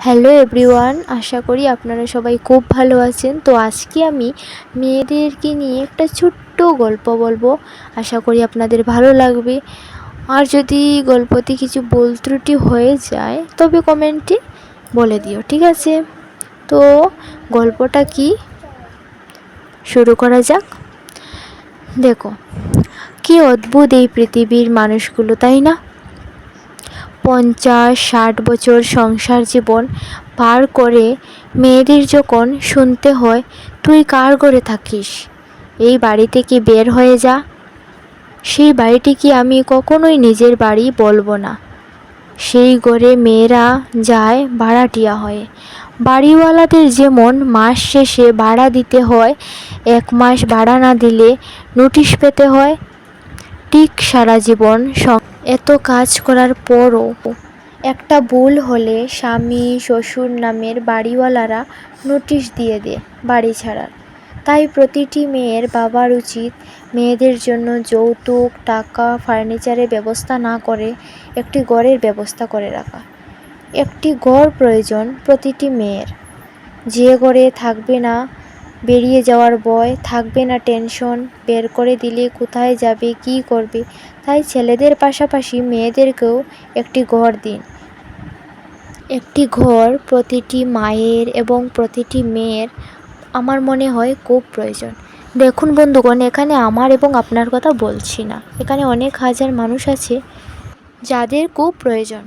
Hello everyone, আশা করি আপনারা সবাই খুব ভালো আছেন। তো আজকে আমি মেয়েদেরকে নিয়ে একটা ছোট্ট গল্প বলবো। আশা করি আপনাদের ভালো লাগবে। আর যদি গল্পতে কিছু ভুল ত্রুটি হয়ে যায় তবে কমেন্টে বলে দিও, ঠিক আছে? তো গল্পটা কি, শুরু করা যাক। দেখো, কি অদ্ভুত এই পৃথিবীর মানুষগুলো, তাই না? 50-60 বছর সংসার জীবন পার করে মেয়েদের যখন শুনতে হয়, তুই কার ঘরে থাকিস, এই বাড়ি থেকে বের হয়ে যা, সেই বাড়িটিকে আমি কখনোই নিজের বাড়ি বলবো না। সেই ঘরে মেয়েরা যায় ভাড়াটিয়া হয়ে। বাড়িওয়ালাদের যেমন মাস শেষে ভাড়া দিতে হয়, 1 মাস ভাড়া না দিলে নোটিশ পেতে হয়, ঠিক সারা জীবন এত কাজ করার পরও একটা ভুল হলে স্বামী শ্বশুর নামের বাড়িওয়ালারা নোটিশ দিয়ে দেয় বাড়ি ছাড়ার। তাই প্রতিটি মেয়ের বাবার উচিত মেয়েদের জন্য যৌতুক টাকা ফার্নিচারের ব্যবস্থা না করে একটি ঘরের ব্যবস্থা করে রাখা। একটি ঘর প্রয়োজন প্রতিটি মেয়ের, যে ঘরে থাকবে না বেরিয়ে যাওয়ার ভয়, থাকবে না টেনশন বের করে দিলে কোথায় যাবে কী করবে। তাই ছেলেদের পাশাপাশি মেয়েদেরকেও একটি ঘর দিন। একটি ঘর প্রতিটি মায়ের এবং প্রতিটি মেয়ের আমার মনে হয় খুব প্রয়োজন। দেখুন বন্ধুগণ, এখানে আমার এবং আপনার কথা বলছি না, এখানে অনেক হাজার মানুষ আছে যাদের খুব প্রয়োজন।